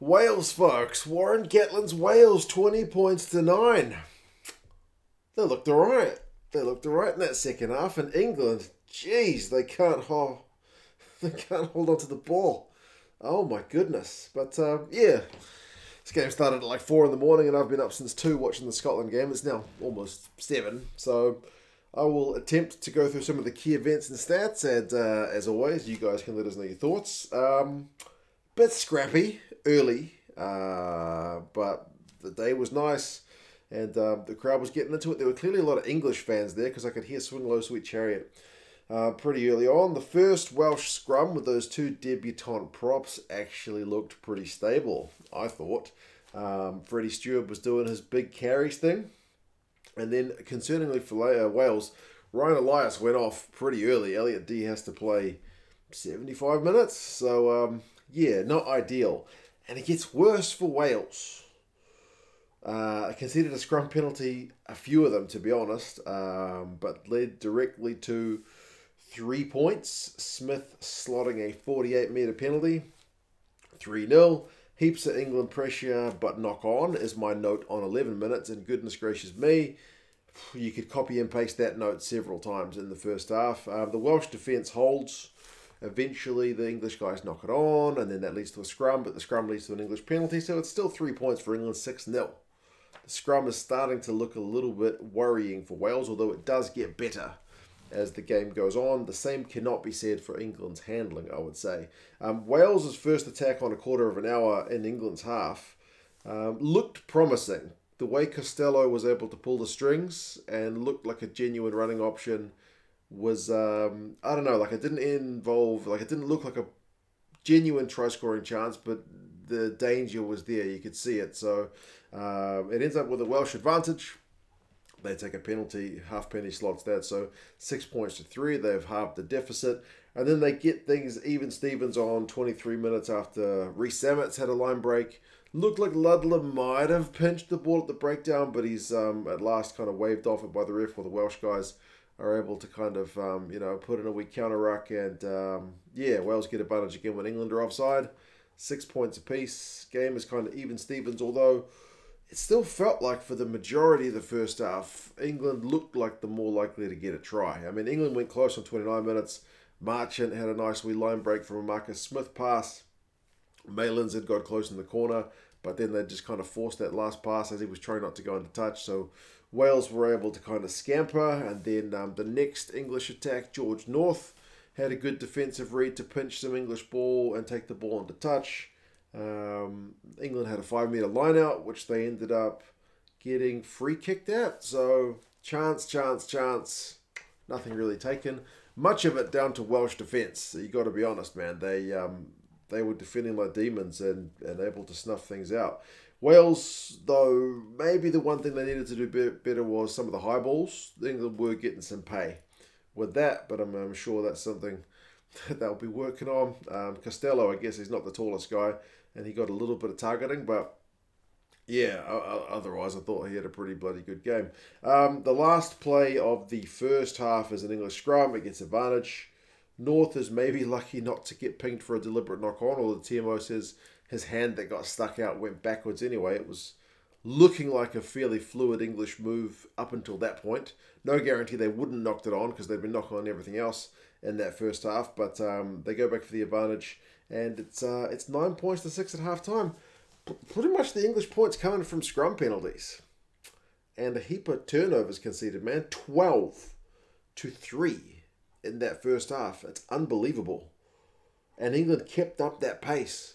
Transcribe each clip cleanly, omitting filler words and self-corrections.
Wales, folks. Warren Gatland's Wales, 20 points to 9. They looked alright. They looked alright in that second half. And England, geez, they can't hold on to the ball. Oh my goodness. But yeah, this game started at like 4 in the morning and I've been up since 2 watching the Scotland game. It's now almost 7. So I will attempt to go through some of the key events and stats. And as always, you guys can let us know your thoughts. Bit scrappy early, but the day was nice and the crowd was getting into it. There were clearly a lot of English fans there because I could hear Swing Low Sweet Chariot pretty early on. The first Welsh scrum with those 2 debutant props actually looked pretty stable, I thought. Freddie Steward was doing his big carries thing. And then, concerningly for Wales, Ryan Elias went off pretty early. Elliot D has to play 75 minutes. So, yeah, not ideal. And it gets worse for Wales. I conceded a scrum penalty, a few of them to be honest, but led directly to 3 points. Smith slotting a 48-metre penalty. 3-0. Heaps of England pressure, but knock on is my note on 11 minutes. And goodness gracious me, you could copy and paste that note several times in the first half. The Welsh defence holds. Eventually, the English guys knock it on, and then that leads to a scrum, but the scrum leads to an English penalty, so it's still 3 points for England, 6-0. The scrum is starting to look a little bit worrying for Wales, although it does get better as the game goes on. The same cannot be said for England's handling, I would say. Wales' first attack on a quarter of an hour in England's half looked promising. The way Costelow was able to pull the strings and looked like a genuine running option was, I don't know, like it didn't look like a genuine try-scoring chance, but the danger was there. You could see it. So it ends up with a Welsh advantage. They take a penalty, Halfpenny slots that, so 6 points to 3. They've halved the deficit. And then they get things even Stevens on 23 minutes after Rees-Zammit's had a line break. Looked like Ludlam might have pinched the ball at the breakdown, but he's at last kind of waved off it by the ref, while the Welsh guys are able to kind of, put in a weak counter ruck. And, yeah, Wales get advantage again when England are offside. 6 points apiece. Game is kind of even Stevens, although it still felt like for the majority of the first half, England looked like the more likely to get a try. I mean, England went close on 29 minutes. Marchant had a nice wee line break from a Marcus Smith pass. Malins had got close in the corner, but then they just kind of forced that last pass as he was trying not to go into touch. So Wales were able to kind of scamper, and then the next English attack, George North, had a good defensive read to pinch some English ball and take the ball into touch. England had a 5-metre line out, which they ended up getting free kicked at. So chance, nothing really taken. Much of it down to Welsh defence. So you got to be honest, man. They were defending like demons and able to snuff things out. Wales, though, maybe the one thing they needed to do better was some of the high balls. England were getting some pay with that, but I'm sure that's something that they'll be working on. Costelow, I guess, he's not the tallest guy, and he got a little bit of targeting, but yeah, otherwise I thought he had a pretty bloody good game. The last play of the first half is an English scrum. It gets advantage. North is maybe lucky not to get pinged for a deliberate knock-on, although TMO says his hand that got stuck out went backwards anyway. It was looking like a fairly fluid English move up until that point. No guarantee they wouldn't knocked it on because they'd been knocking on everything else in that first half, but they go back for the advantage, and it's 9 points to 6 at half-time. Pretty much the English points coming from scrum penalties. And a heap of turnovers conceded, man. 12-3 in that first half. It's unbelievable. And England kept up that pace,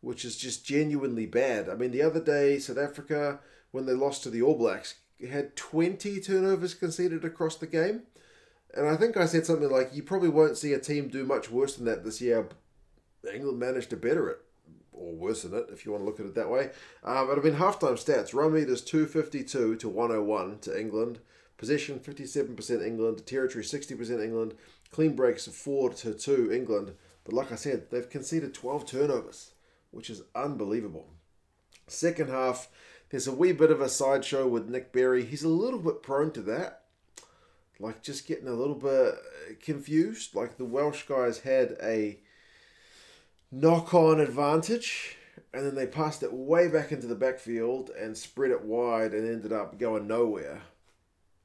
which is just genuinely bad. I mean, the other day, South Africa, when they lost to the All Blacks, had 20 turnovers conceded across the game. And I think I said something like, you probably won't see a team do much worse than that this year. England managed to better it. Or worsen it, if you want to look at it that way. But I mean, halftime stats. Run meters 252 to 101 to England. Possession 57% England. Territory 60% England. Clean breaks 4-2 England. But like I said, they've conceded 12 turnovers, which is unbelievable. Second half, there's a wee bit of a sideshow with Nick Berry. He's a little bit prone to that. Like just getting a little bit confused. Like the Welsh guys had a knock-on advantage and then they passed it way back into the backfield and spread it wide and ended up going nowhere.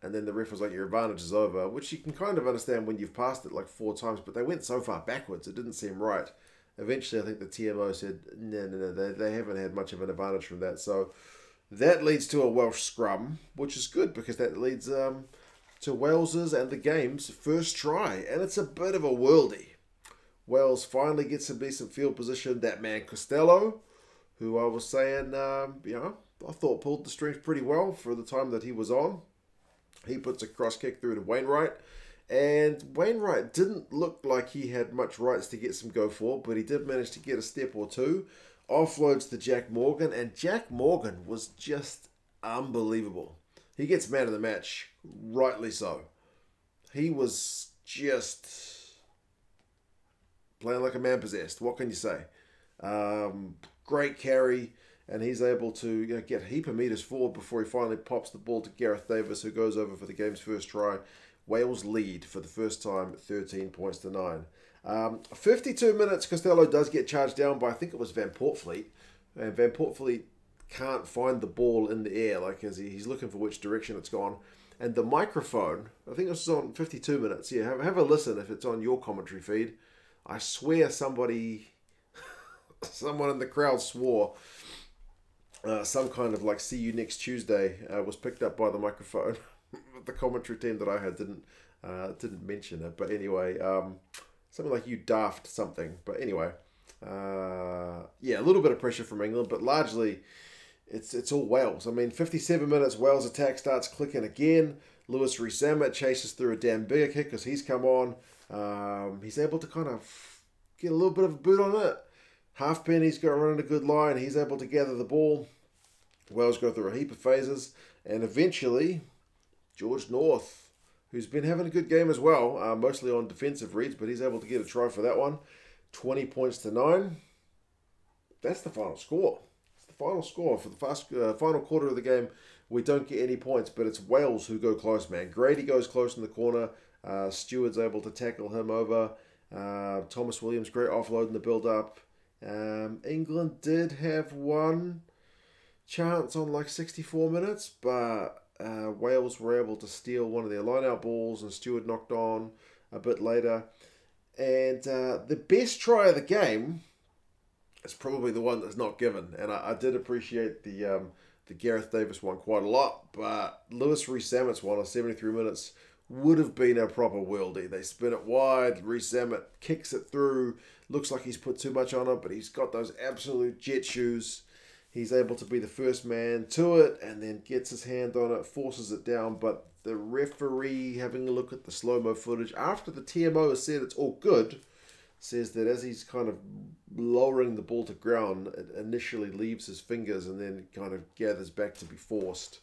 And then the ref was like, your advantage is over, which you can kind of understand when you've passed it like 4 times, but they went so far backwards, it didn't seem right. Eventually, I think the TMO said, no, they haven't had much of an advantage from that. So that leads to a Welsh scrum, which is good because that leads to Wales's and the game's first try. And it's a bit of a worldie. Wales finally gets some decent field position. That man Costelow, who I was saying, I thought pulled the strings pretty well for the time that he was on. He puts a cross kick through to Wainwright. And Wainwright didn't look like he had much rights to get some go for, but he did manage to get a step or two. Offloads to Jack Morgan, and Jack Morgan was just unbelievable. He gets man of the match, rightly so. He was just playing like a man possessed. What can you say? Great carry, and he's able to get a heap of metres forward before he finally pops the ball to Gareth Davies, who goes over for the game's first try. Wales lead for the first time, 13 points to 9. 52 minutes, Costelow does get charged down by, I think it was Van Portfleet. And Van Portfleet can't find the ball in the air, like as he's looking for which direction it's gone. And the microphone, I think this was on 52 minutes. Yeah, have a listen if it's on your commentary feed. I swear someone in the crowd swore. Some kind of like "see you next Tuesday" was picked up by the microphone. The commentary team that I had didn't mention it, but anyway, something like "you daft something." But anyway, yeah, a little bit of pressure from England, but largely it's all Wales. I mean, 57 minutes, Wales attack starts clicking again. Rees-Zammit chases through a damn Biggar kick because he's come on. He's able to kind of get a little bit of a boot on it. Halfpenny's got running a good line. He's able to gather the ball. Wales go through a heap of phases, and eventually George North, who's been having a good game as well, mostly on defensive reads, but he's able to get a try for that one. 20 points to 9. That's the final score. It's the final score for the final quarter of the game. We don't get any points, but it's Wales who go close, man. Grady goes close in the corner. Steward's able to tackle him over. Thomas Williams, great offload in the build-up. England did have one chance on like 64 minutes, but Wales were able to steal one of their line-out balls, and Steward knocked on a bit later. And the best try of the game is probably the one that's not given. And I did appreciate the Gareth Davies one quite a lot, but Rees-Zammit's one on 73 minutes would have been a proper worldie. They spin it wide, Rees-Zammit kicks it through, looks like he's put too much on it, but he's got those absolute jet shoes. He's able to be the first man to it and then gets his hand on it, forces it down, but the referee, having a look at the slow-mo footage, after the TMO has said it's all good, says that as he's kind of lowering the ball to ground, it initially leaves his fingers and then kind of gathers back to be forced.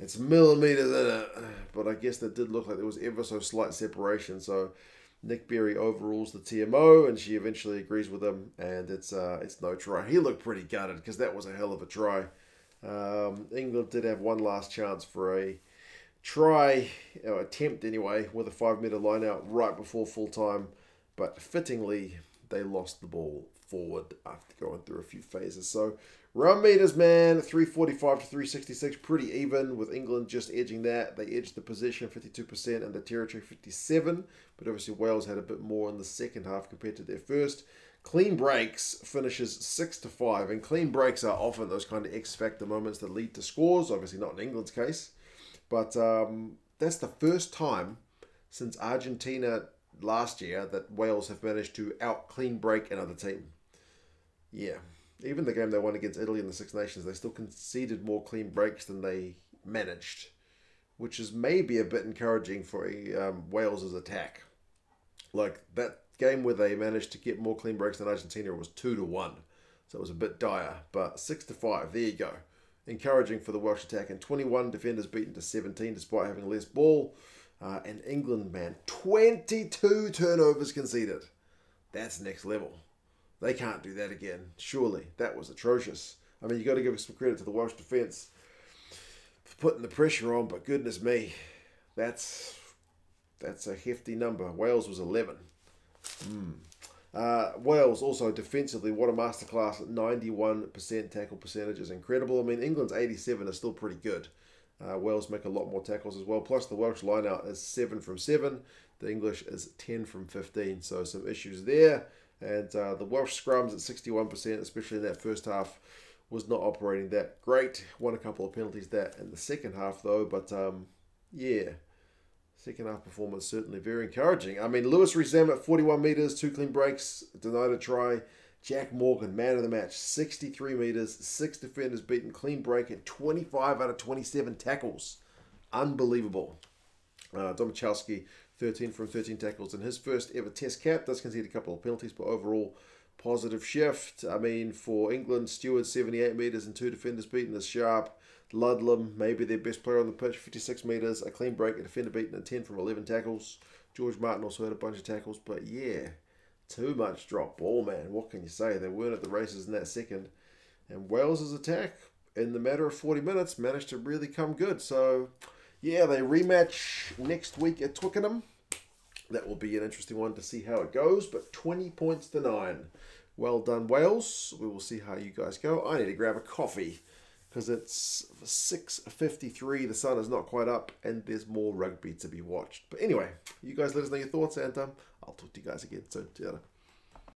It's millimeters in it, but I guess that did look like there was ever so slight separation. So Nick Berry overrules the TMO, and she eventually agrees with him, and it's no try. He looked pretty gutted because that was a hell of a try. England did have one last chance for a try, or attempt anyway, with a 5-metre line out right before full time, but fittingly they lost the ball forward after going through a few phases. So run meters, man, 345 to 366, pretty even, with England just edging that. They edged the possession 52% and the territory 57%, but obviously Wales had a bit more in the second half compared to their first. Clean breaks finishes 6-5, and clean breaks are often those kind of X-factor moments that lead to scores, obviously not in England's case, but that's the first time since Argentina last year that Wales have managed to out-clean break another team. Yeah. Even the game they won against Italy in the Six Nations, they still conceded more clean breaks than they managed, which is maybe a bit encouraging for Wales's attack. Like that game where they managed to get more clean breaks than Argentina was 2-1, so it was a bit dire. But 6-5, there you go. Encouraging for the Welsh attack, and 21 defenders beaten to 17 despite having less ball. And England, man, 22 turnovers conceded. That's next level. They can't do that again, surely. That was atrocious. I mean, you got to give some credit to the Welsh defence for putting the pressure on, but goodness me, that's a hefty number. Wales was 11. Wales also defensively, what a masterclass. 91% tackle percentage is incredible. I mean, England's 87 is still pretty good. Wales make a lot more tackles as well. Plus, the Welsh line-out is 7 from 7. The English is 10 from 15. So some issues there. And the Welsh scrums at 61%, especially in that first half, was not operating that great. Won a couple of penalties that in the second half, though. But, yeah, second half performance certainly very encouraging. I mean, Rees-Zammit, 41 metres, 2 clean breaks, denied a try. Jack Morgan, man of the match, 63 metres, 6 defenders beaten, clean break, and 25 out of 27 tackles. Unbelievable. Domachowski, 13 from 13 tackles in his first ever test cap. Does concede a couple of penalties, but overall, positive shift. I mean, for England, Steward, 78 metres and 2 defenders beaten is sharp. Ludlam, maybe their best player on the pitch, 56 metres, a clean break, a defender beaten, and 10 from 11 tackles. George Martin also had a bunch of tackles, but yeah, too much drop ball, man. What can you say? They weren't at the races in that second. And Wales's attack, in the matter of 40 minutes, managed to really come good. So, yeah, they rematch next week at Twickenham. That will be an interesting one to see how it goes, but 20 points to 9. Well done, Wales. We will see how you guys go. I need to grab a coffee because it's 6:53. The sun is not quite up, and there's more rugby to be watched. But anyway, you guys let us know your thoughts, and I'll talk to you guys again soon. See you later.